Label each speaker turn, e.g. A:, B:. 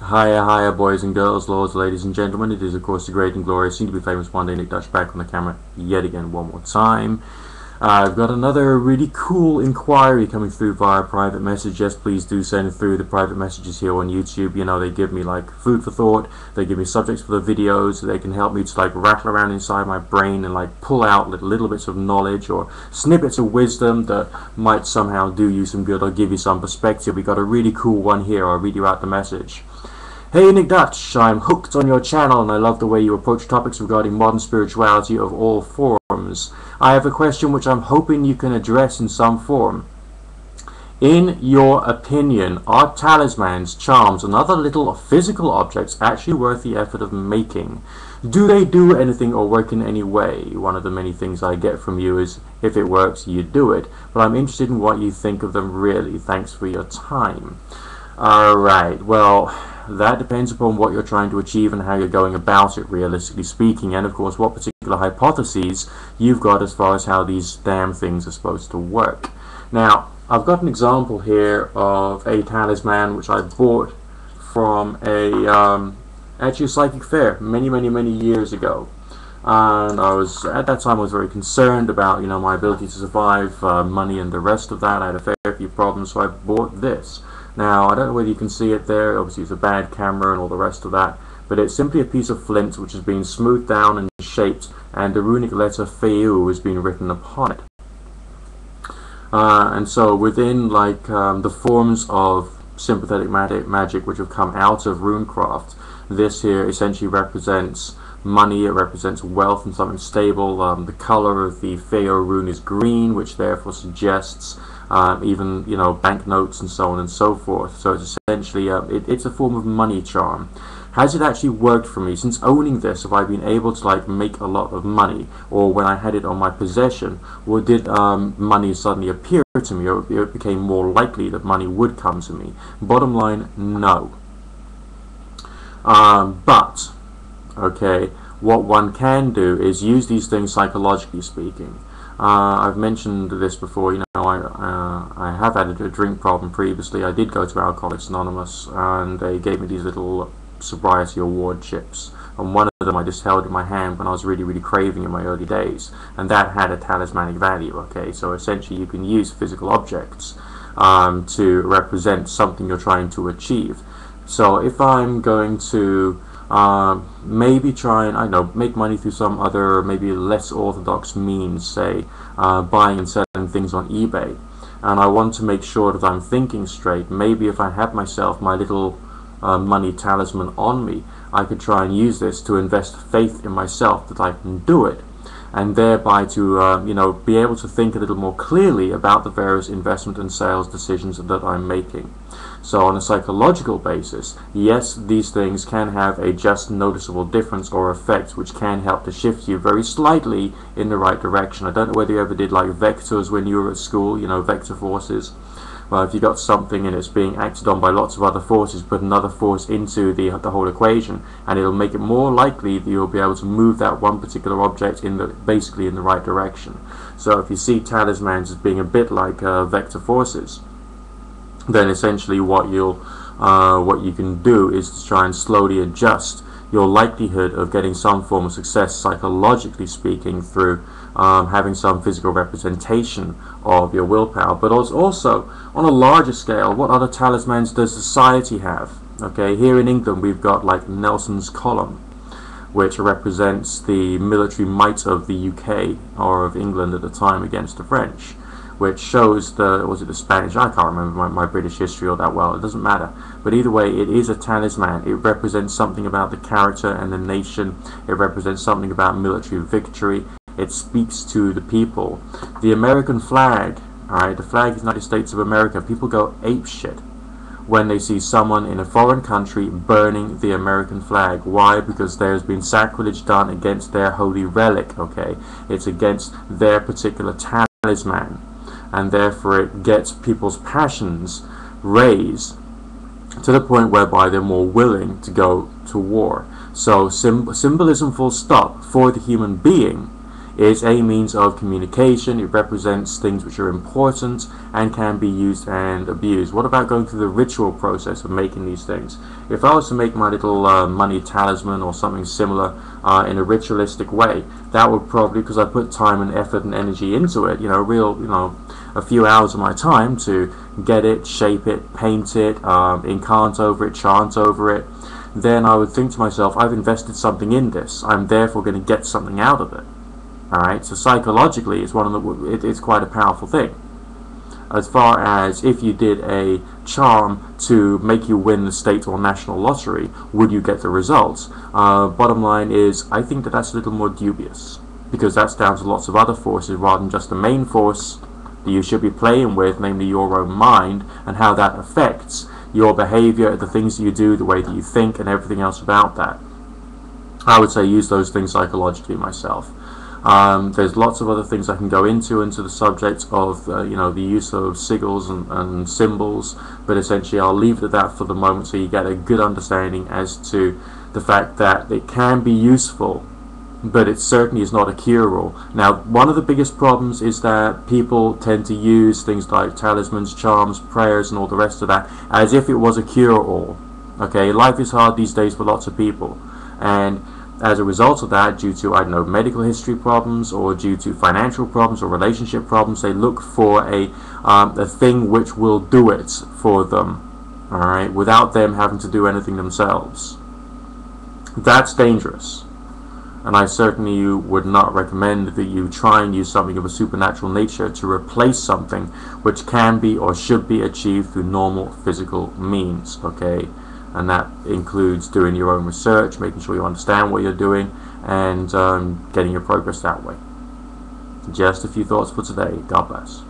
A: Hiya, hiya, boys and girls, lords, ladies and gentlemen. It is, of course, the great and glorious, soon to be famous one day Nick Dutch back on the camera yet again one more time. I've got another really cool inquiry coming through via private message. Yes, please do send through the private messages here on YouTube. You know, they give me like food for thought, they give me subjects for the videos, they can help me to like rattle around inside my brain and like pull out little bits of knowledge or snippets of wisdom that might somehow do you some good or give you some perspective. We got a really cool one here. I'll read you out the message. Hey Nick Dutch, I'm hooked on your channel and I love the way you approach topics regarding modern spirituality of all forms. I have a question which I'm hoping you can address in some form. In your opinion, are talismans, charms and other little physical objects actually worth the effort of making? Do they do anything or work in any way? One of the many things I get from you is, if it works, you do it. But I'm interested in what you think of them really. Thanks for your time. Alright, well, that depends upon what you're trying to achieve and how you're going about it, realistically speaking, and of course what particular hypotheses you've got as far as how these damn things are supposed to work. Now, I've got an example here of a talisman which I bought from actually a psychic fair many years ago. And at that time I was very concerned about, you know, my ability to survive, money and the rest of that. I had a fair few problems, so I bought this. Now, I don't know whether you can see it there, obviously it's a bad camera and all the rest of that, but it's simply a piece of flint which has been smoothed down and shaped, and the runic letter Feu has been written upon it. And so within like the forms of sympathetic magic which have come out of runecraft, this here essentially represents money, it represents wealth and something stable. The color of the Feu rune is green, which therefore suggests even, you know, banknotes and so on and so forth. So it's essentially it's a form of money charm. Has it actually worked for me? Since owning this, have I been able to like make a lot of money, or when I had it on my possession, or did money suddenly appear to me, or it became more likely that money would come to me? Bottom line, no. But okay, what one can do is use these things psychologically speaking. I've mentioned this before, you know, I have had a drink problem previously. I did go to Alcoholics Anonymous and they gave me these little sobriety award chips, and one of them I just held in my hand when I was really craving in my early days, and that had a talismanic value. Okay, so essentially you can use physical objects to represent something you're trying to achieve. So if I'm going to maybe try and, I don't know, make money through some other maybe less orthodox means, say buying and selling things on eBay, and I want to make sure that I'm thinking straight, maybe if I have myself my little money talisman on me, I could try and use this to invest faith in myself that I can do it, and thereby to you know, be able to think a little more clearly about the various investment and sales decisions that I'm making. So on a psychological basis, yes, these things can have a just noticeable difference or effect which can help to shift you very slightly in the right direction. I don't know whether you ever did like vectors when you were at school, you know, vector forces. Well, if you got something and it's being acted on by lots of other forces, put another force into the whole equation, and it'll make it more likely that you'll be able to move that one particular object basically in the right direction. So if you see talismans as being a bit like vector forces, then essentially what you can do is to try and slowly adjust your likelihood of getting some form of success, psychologically speaking, through having some physical representation of your willpower. But also, on a larger scale, what other talismans does society have? Okay, here in England we've got like Nelson's column, which represents the military might of the UK, or of England at the time, against the French, which shows was it the Spanish? I can't remember my British history all that well, it doesn't matter. But either way, it is a talisman. It represents something about the character and the nation. It represents something about military victory. It speaks to the people. The American flag, alright, the flag of the United States of America, people go apeshit when they see someone in a foreign country burning the American flag. Why? Because there's been sacrilege done against their holy relic, okay? It's against their particular talisman, and therefore it gets people's passions raised to the point whereby they're more willing to go to war. So symbolism, full stop, for the human being is a means of communication. It represents things which are important and can be used and abused. What about going through the ritual process of making these things? If I was to make my little money talisman or something similar in a ritualistic way, that would probably, because I put time and effort and energy into it, a few hours of my time to get it, shape it, paint it, incant over it, chant over it, then I would think to myself, I've invested something in this. I'm therefore going to get something out of it. Alright, so psychologically, it's quite a powerful thing. As far as if you did a charm to make you win the state or national lottery, would you get the results? Bottom line is, I think that's a little more dubious, because that's down to lots of other forces rather than just the main force that you should be playing with, namely your own mind, and how that affects your behavior, the things that you do, the way that you think, and everything else about that. I would say use those things psychologically myself. There's lots of other things I can go into the subject of the use of sigils and symbols, but essentially I'll leave it at that for the moment, so you get a good understanding as to the fact that it can be useful, but it certainly is not a cure-all. Now, one of the biggest problems is that people tend to use things like talismans, charms, prayers, and all the rest of that as if it was a cure-all. Okay, life is hard these days for lots of people, and as a result of that, due to, I don't know, medical history problems, or due to financial problems or relationship problems, they look for a thing which will do it for them, alright, without them having to do anything themselves. That's dangerous. And I certainly would not recommend that you try and use something of a supernatural nature to replace something which can be or should be achieved through normal physical means, okay? And that includes doing your own research, making sure you understand what you're doing, and getting your progress that way. Just a few thoughts for today. God bless.